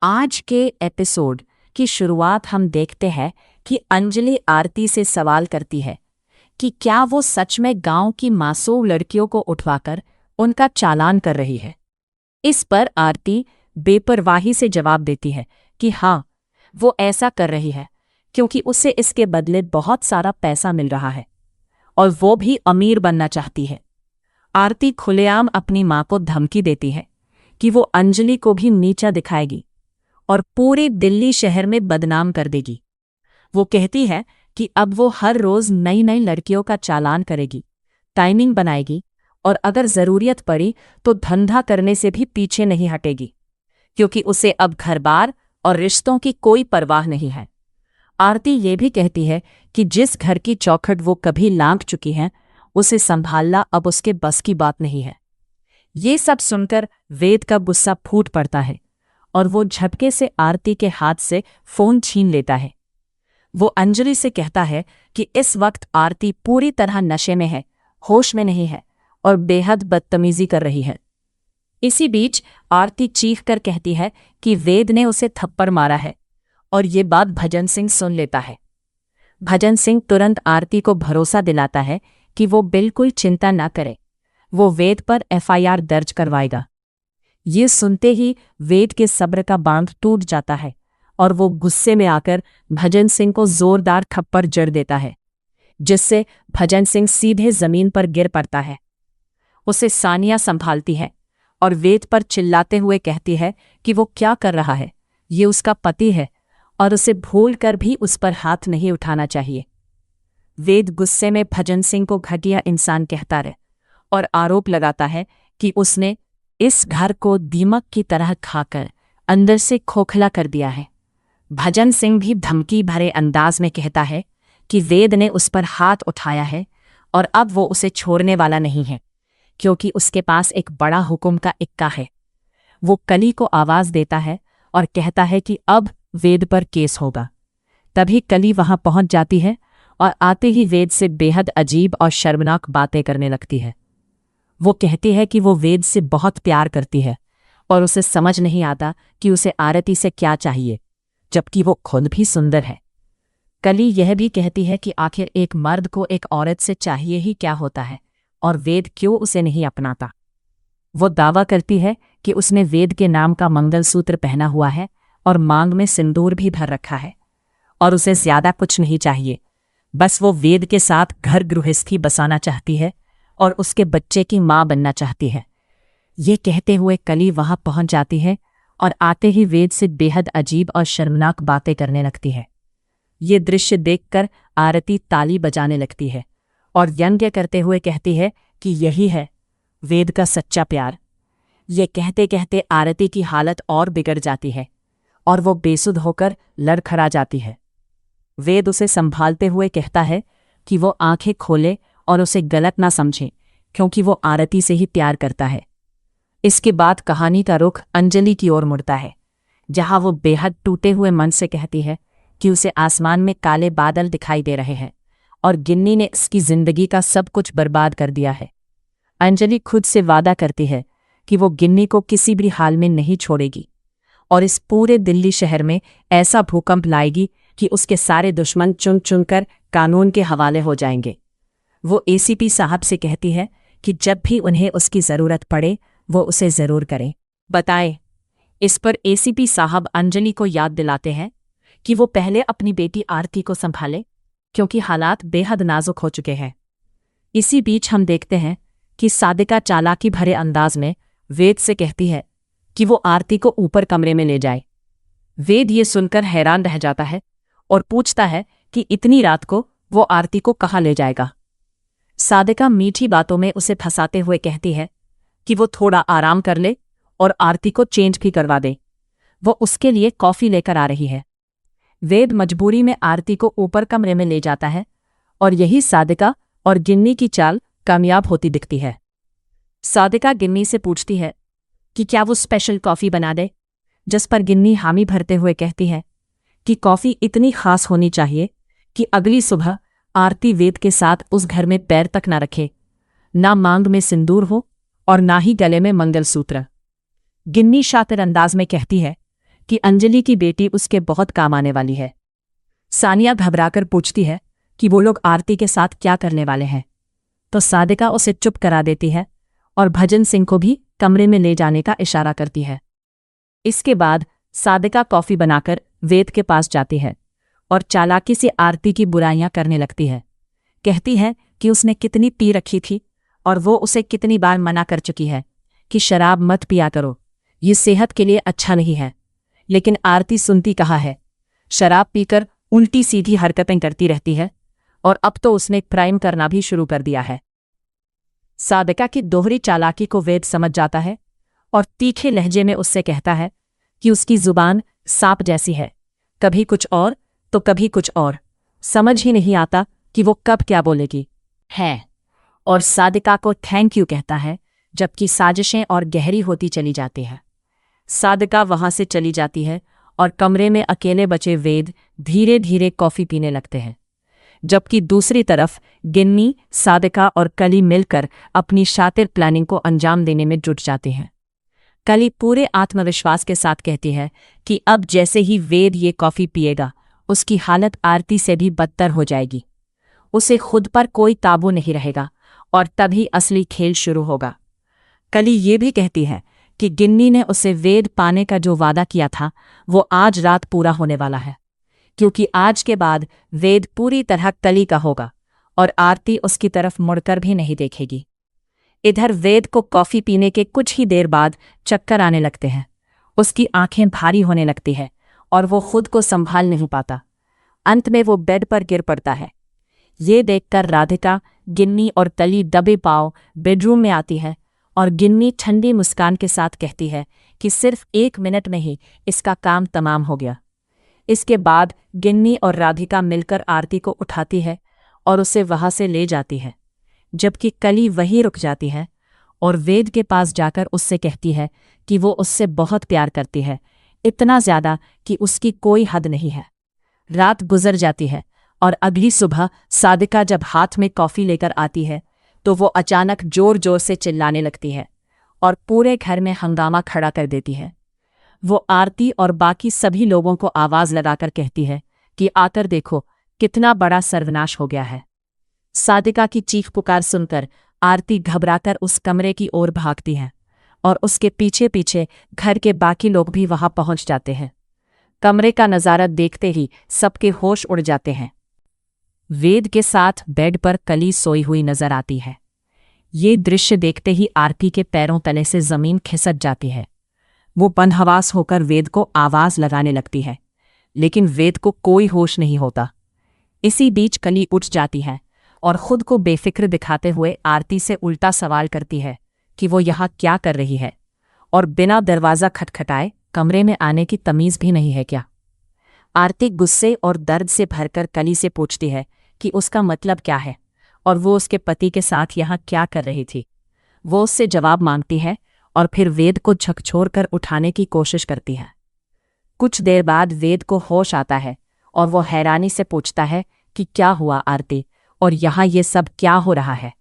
आज के एपिसोड की शुरुआत हम देखते हैं कि अंजलि आरती से सवाल करती है कि क्या वो सच में गांव की मासूम लड़कियों को उठवाकर उनका चालान कर रही है। इस पर आरती बेपरवाही से जवाब देती है कि हाँ, वो ऐसा कर रही है क्योंकि उसे इसके बदले बहुत सारा पैसा मिल रहा है और वो भी अमीर बनना चाहती है। आरती खुलेआम अपनी मां को धमकी देती है कि वो अंजलि को भी नीचा दिखाएगी और पूरे दिल्ली शहर में बदनाम कर देगी। वो कहती है कि अब वो हर रोज नई नई लड़कियों का चालान करेगी, टाइमिंग बनाएगी और अगर जरूरत पड़ी तो धंधा करने से भी पीछे नहीं हटेगी क्योंकि उसे अब घर-बार और रिश्तों की कोई परवाह नहीं है। आरती ये भी कहती है कि जिस घर की चौखट वो कभी लांघ चुकी है उसे संभालना अब उसके बस की बात नहीं है। ये सब सुनकर वेद का गुस्सा फूट पड़ता है और वो झपके से आरती के हाथ से फोन छीन लेता है। वो अंजलि से कहता है कि इस वक्त आरती पूरी तरह नशे में है, होश में नहीं है और बेहद बदतमीजी कर रही है। इसी बीच आरती चीख कर कहती है कि वेद ने उसे थप्पड़ मारा है और ये बात भजन सिंह सुन लेता है। भजन सिंह तुरंत आरती को भरोसा दिलाता है कि वो बिल्कुल चिंता न करे, वो वेद पर एफआईआर दर्ज करवाएगा। ये सुनते ही वेद के सब्र का बांध टूट जाता है और वो गुस्से में आकर भजन सिंह को जोरदार थप्पड़ जड़ देता है, जिससे भजन सिंह सीधे जमीन पर गिर पड़ता है। उसे सानिया संभालती है और वेद पर चिल्लाते हुए कहती है कि वो क्या कर रहा है, ये उसका पति है और उसे भूल कर भी उस पर हाथ नहीं उठाना चाहिए। वेद गुस्से में भजन सिंह को घटिया इंसान कहता रहे और आरोप लगाता है कि उसने इस घर को दीमक की तरह खाकर अंदर से खोखला कर दिया है। भजन सिंह भी धमकी भरे अंदाज में कहता है कि वेद ने उस पर हाथ उठाया है और अब वो उसे छोड़ने वाला नहीं है क्योंकि उसके पास एक बड़ा हुक्म का इक्का है। वो कली को आवाज देता है और कहता है कि अब वेद पर केस होगा। तभी कली वहां पहुंच जाती है और आते ही वेद से बेहद अजीब और शर्मनाक बातें करने लगती है। वो कहती है कि वो वेद से बहुत प्यार करती है और उसे समझ नहीं आता कि उसे आरती से क्या चाहिए, जबकि वो खुद भी सुंदर है। कली यह भी कहती है कि आखिर एक मर्द को एक औरत से चाहिए ही क्या होता है और वेद क्यों उसे नहीं अपनाता। वो दावा करती है कि उसने वेद के नाम का मंगलसूत्र पहना हुआ है और मांग में सिंदूर भी भर रखा है और उसे ज्यादा कुछ नहीं चाहिए, बस वो वेद के साथ घर गृहस्थी बसाना चाहती है और उसके बच्चे की मां बनना चाहती है। ये कहते हुए कली वहां पहुंच जाती है और आते ही वेद से बेहद अजीब और शर्मनाक बातें करने लगती है। ये दृश्य देखकर आरती ताली बजाने लगती है और व्यंग्य करते हुए कहती है कि यही है वेद का सच्चा प्यार। ये कहते कहते आरती की हालत और बिगड़ जाती है और वो बेसुध होकर लड़खड़ा जाती है। वेद उसे संभालते हुए कहता है कि वो आंखें खोले और उसे गलत ना समझे क्योंकि वो आरती से ही प्यार करता है। इसके बाद कहानी का रुख अंजलि की ओर मुड़ता है, जहां वो बेहद टूटे हुए मन से कहती है कि उसे आसमान में काले बादल दिखाई दे रहे हैं और गिन्नी ने इसकी जिंदगी का सब कुछ बर्बाद कर दिया है। अंजलि खुद से वादा करती है कि वो गिन्नी को किसी भी हाल में नहीं छोड़ेगी और इस पूरे दिल्ली शहर में ऐसा भूकंप लाएगी कि उसके सारे दुश्मन चुन चुनकर कानून के हवाले हो जाएंगे। वो एसीपी साहब से कहती है कि जब भी उन्हें उसकी ज़रूरत पड़े वो उसे ज़रूर करें, बताए। इस पर एसीपी साहब अंजलि को याद दिलाते हैं कि वो पहले अपनी बेटी आरती को संभाले क्योंकि हालात बेहद नाजुक हो चुके हैं। इसी बीच हम देखते हैं कि सादिका चालाकी भरे अंदाज में वेद से कहती है कि वो आरती को ऊपर कमरे में ले जाए। वेद ये सुनकर हैरान रह जाता है और पूछता है कि इतनी रात को वो आरती को कहाँ ले जाएगा। सादिका मीठी बातों में उसे फंसाते हुए कहती है कि वो थोड़ा आराम कर ले और आरती को चेंज भी करवा दे, वो उसके लिए कॉफी लेकर आ रही है। वेद मजबूरी में आरती को ऊपर कमरे में ले जाता है और यही सादिका और गिन्नी की चाल कामयाब होती दिखती है। सादिका गिन्नी से पूछती है कि क्या वो स्पेशल कॉफी बना दे, जिस पर गिन्नी हामी भरते हुए कहती है कि कॉफी इतनी खास होनी चाहिए कि अगली सुबह आरती वेद के साथ उस घर में पैर तक न रखे, ना मांग में सिंदूर हो और ना ही गले में मंगलसूत्र। गिन्नी शातिर अंदाज में कहती है कि अंजलि की बेटी उसके बहुत काम आने वाली है। सानिया घबराकर पूछती है कि वो लोग आरती के साथ क्या करने वाले हैं, तो सादिका उसे चुप करा देती है और भजन सिंह को भी कमरे में ले जाने का इशारा करती है। इसके बाद सादिका कॉफी बनाकर वेद के पास जाती है और चालाकी से आरती की बुराइयां करने लगती है। कहती है कि उसने कितनी पी रखी थी और वो उसे कितनी बार मना कर चुकी है कि शराब मत पिया करो, ये सेहत के लिए अच्छा नहीं है। लेकिन आरती सुनती कहाँ है, शराब पीकर उल्टी सीधी हरकतें करती रहती है और अब तो उसने क्राइम करना भी शुरू कर दिया है। सादिका की दोहरी चालाकी को वेद समझ जाता है और तीखे लहजे में उससे कहता है कि उसकी जुबान सांप जैसी है, कभी कुछ और तो कभी कुछ और, समझ ही नहीं आता कि वो कब क्या बोलेगी है। और सादिका को थैंक यू कहता है, जबकि साजिशें और गहरी होती चली जाती है। सादिका वहां से चली जाती है और कमरे में अकेले बचे वेद धीरे धीरे कॉफी पीने लगते हैं, जबकि दूसरी तरफ गिन्नी, सादिका और कली मिलकर अपनी शातिर प्लानिंग को अंजाम देने में जुट जाते हैं। कली पूरे आत्मविश्वास के साथ कहती है कि अब जैसे ही वेद ये कॉफी पिएगा उसकी हालत आरती से भी बदतर हो जाएगी, उसे खुद पर कोई काबू नहीं रहेगा और तभी असली खेल शुरू होगा। कली ये भी कहती है कि गिन्नी ने उसे वेद पाने का जो वादा किया था वो आज रात पूरा होने वाला है, क्योंकि आज के बाद वेद पूरी तरह कली का होगा और आरती उसकी तरफ मुड़कर भी नहीं देखेगी। इधर वेद को कॉफी पीने के कुछ ही देर बाद चक्कर आने लगते हैं, उसकी आंखें भारी होने लगती है और वो खुद को संभाल नहीं पाता। अंत में वो बेड पर गिर पड़ता है। ये देखकर राधिका, गिन्नी और कली दबे पांव बेडरूम में आती है और गिन्नी ठंडी मुस्कान के साथ कहती है कि सिर्फ 1 मिनट में ही इसका काम तमाम हो गया। इसके बाद गिन्नी और राधिका मिलकर आरती को उठाती है और उसे वहां से ले जाती है, जबकि कली वहीं रुक जाती है और वेद के पास जाकर उससे कहती है कि वो उससे बहुत प्यार करती है, इतना ज्यादा कि उसकी कोई हद नहीं है। रात गुजर जाती है और अगली सुबह सादिका जब हाथ में कॉफी लेकर आती है तो वो अचानक जोर जोर से चिल्लाने लगती है और पूरे घर में हंगामा खड़ा कर देती है। वो आरती और बाकी सभी लोगों को आवाज लगाकर कहती है कि आकर देखो कितना बड़ा सर्वनाश हो गया है। सादिका की चीख पुकार सुनकर आरती घबराकर उस कमरे की ओर भागती है और उसके पीछे पीछे घर के बाकी लोग भी वहां पहुंच जाते हैं। कमरे का नजारा देखते ही सबके होश उड़ जाते हैं। वेद के साथ बेड पर कली सोई हुई नजर आती है। ये दृश्य देखते ही आरती के पैरों तले से जमीन खिसक जाती है। वो बदहवास होकर वेद को आवाज लगाने लगती है, लेकिन वेद को कोई होश नहीं होता। इसी बीच कली उठ जाती है और खुद को बेफिक्र दिखाते हुए आरती से उल्टा सवाल करती है कि वो यहाँ क्या कर रही है और बिना दरवाज़ा खटखटाए कमरे में आने की तमीज़ भी नहीं है क्या। आरती गुस्से और दर्द से भरकर कली से पूछती है कि उसका मतलब क्या है और वो उसके पति के साथ यहाँ क्या कर रही थी। वो उससे जवाब मांगती है और फिर वेद को झकझोरकर उठाने की कोशिश करती है। कुछ देर बाद वेद को होश आता है और वो हैरानी से पूछता है कि क्या हुआ आरती, और यहाँ ये सब क्या हो रहा है।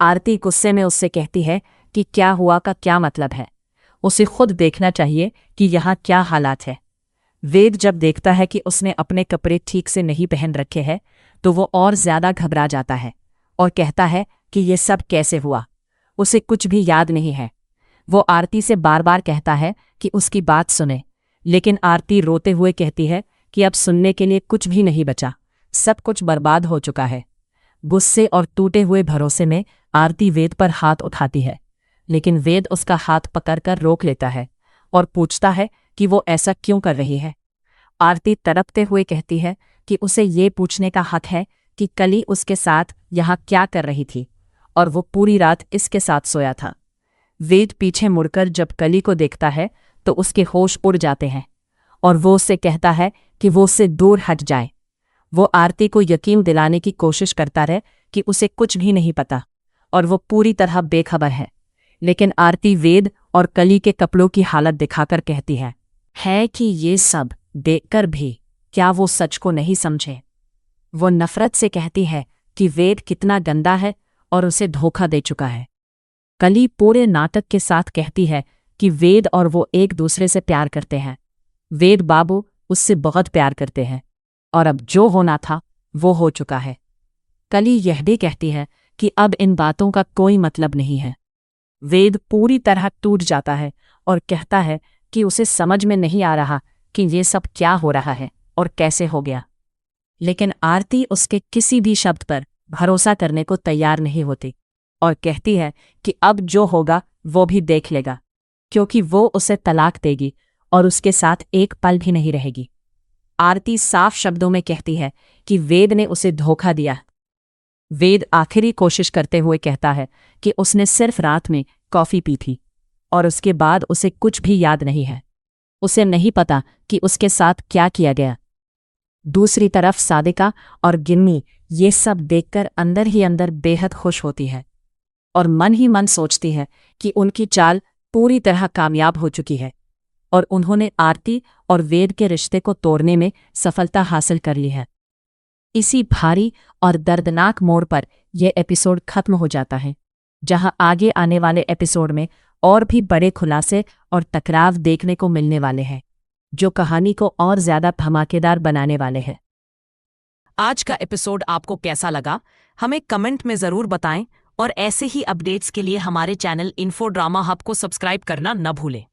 आरती गुस्से में उससे कहती है कि क्या हुआ का क्या मतलब है, उसे खुद देखना चाहिए कि यहाँ क्या हालात है। वेद जब देखता है कि उसने अपने कपड़े ठीक से नहीं पहन रखे हैं तो वो और ज्यादा घबरा जाता है और कहता है कि ये सब कैसे हुआ, उसे कुछ भी याद नहीं है। वो आरती से बार बार कहता है कि उसकी बात सुने, लेकिन आरती रोते हुए कहती है कि अब सुनने के लिए कुछ भी नहीं बचा, सब कुछ बर्बाद हो चुका है। गुस्से और टूटे हुए भरोसे में आरती वेद पर हाथ उठाती है, लेकिन वेद उसका हाथ पकड़कर रोक लेता है और पूछता है कि वो ऐसा क्यों कर रही है। आरती तड़पते हुए कहती है कि उसे ये पूछने का हक है कि कली उसके साथ यहाँ क्या कर रही थी और वो पूरी रात इसके साथ सोया था। वेद पीछे मुड़कर जब कली को देखता है तो उसके होश उड़ जाते हैं और वो उससे कहता है कि वो उससे दूर हट जाए। वो आरती को यकीन दिलाने की कोशिश करता रहे कि उसे कुछ भी नहीं पता और वो पूरी तरह बेखबर है, लेकिन आरती वेद और कली के कपड़ों की हालत दिखाकर कहती है कि ये सब देखकर भी क्या वो सच को नहीं समझे। वो नफरत से कहती है कि वेद कितना गंदा है और उसे धोखा दे चुका है। कली पूरे नाटक के साथ कहती है कि वेद और वो एक दूसरे से प्यार करते हैं, वेद बाबू उससे बहुत प्यार करते हैं और अब जो होना था वो हो चुका है। कली यह भी कहती है कि अब इन बातों का कोई मतलब नहीं है। वेद पूरी तरह टूट जाता है और कहता है कि उसे समझ में नहीं आ रहा कि ये सब क्या हो रहा है और कैसे हो गया। लेकिन आरती उसके किसी भी शब्द पर भरोसा करने को तैयार नहीं होती और कहती है कि अब जो होगा वो भी देख लेगा, क्योंकि वो उसे तलाक देगी और उसके साथ एक पल भी नहीं रहेगी। आरती साफ शब्दों में कहती है कि वेद ने उसे धोखा दिया। वेद आखिरी कोशिश करते हुए कहता है कि उसने सिर्फ रात में कॉफी पी थी और उसके बाद उसे कुछ भी याद नहीं है। उसे नहीं पता कि उसके साथ क्या किया गया। दूसरी तरफ सादिका और गिन्नी ये सब देखकर अंदर ही अंदर बेहद खुश होती है और मन ही मन सोचती है कि उनकी चाल पूरी तरह कामयाब हो चुकी है और उन्होंने आरती और वेद के रिश्ते को तोड़ने में सफलता हासिल कर ली है। इसी भारी और दर्दनाक मोड़ पर यह एपिसोड खत्म हो जाता है, जहां आगे आने वाले एपिसोड में और भी बड़े खुलासे और टकराव देखने को मिलने वाले हैं, जो कहानी को और ज्यादा धमाकेदार बनाने वाले हैं। आज का एपिसोड आपको कैसा लगा, हमें कमेंट में जरूर बताएं और ऐसे ही अपडेट्स के लिए हमारे चैनल इन्फो ड्रामा हब को सब्सक्राइब करना न भूलें।